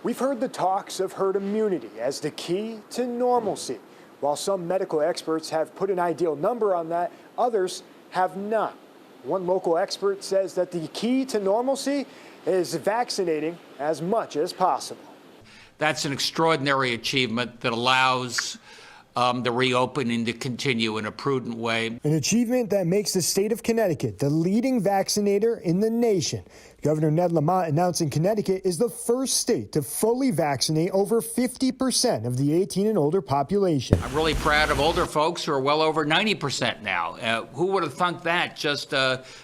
We've heard the talks of herd immunity as the key to normalcy. While some medical experts have put an ideal number on that, others have not. One local expert says that the key to normalcy is vaccinating as much as possible. That's an extraordinary achievement that allows the reopening to continue in a prudent way. An achievement that makes the state of Connecticut the leading vaccinator in the nation. Governor Ned Lamont announcing Connecticut is the first state to fully vaccinate over 50% of the 18 and older population. I'm really proud of older folks who are well over 90% now. Who would have thunk that just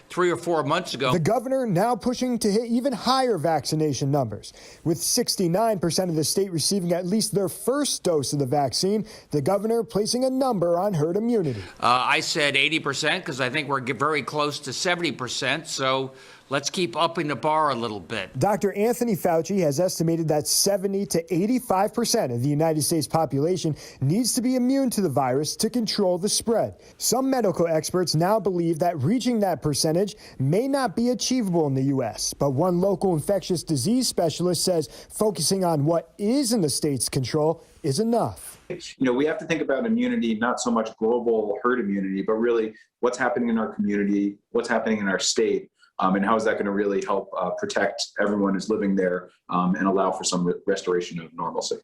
3 or 4 months ago? The governor now pushing to hit even higher vaccination numbers. With 69% of the state receiving at least their first dose of the vaccine, the governor placing a number on herd immunity. I said 80% because I think we're very close to 70%. So let's keep upping the bar a little bit. Dr. Anthony Fauci has estimated that 70 to 85% of the United States population needs to be immune to the virus to control the spread. Some medical experts now believe that reaching that percentage may not be achievable in the U.S., but one local infectious disease specialist says focusing on what is in the state's control is enough. We have to think about immunity, not so much global herd immunity, but really what's happening in our community, what's happening in our state. And how is that going to really help protect everyone who's living there and allow for some restoration of normalcy?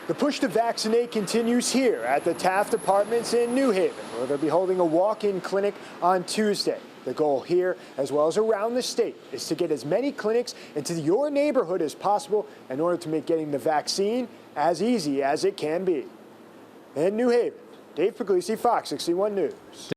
The push to vaccinate continues here at the Taft Apartments in New Haven, where they'll be holding a walk-in clinic on Tuesday. The goal here, as well as around the state, is to get as many clinics into your neighborhood as possible in order to make getting the vaccine as easy as it can be. In New Haven, Dave Puglisi, Fox 61 News.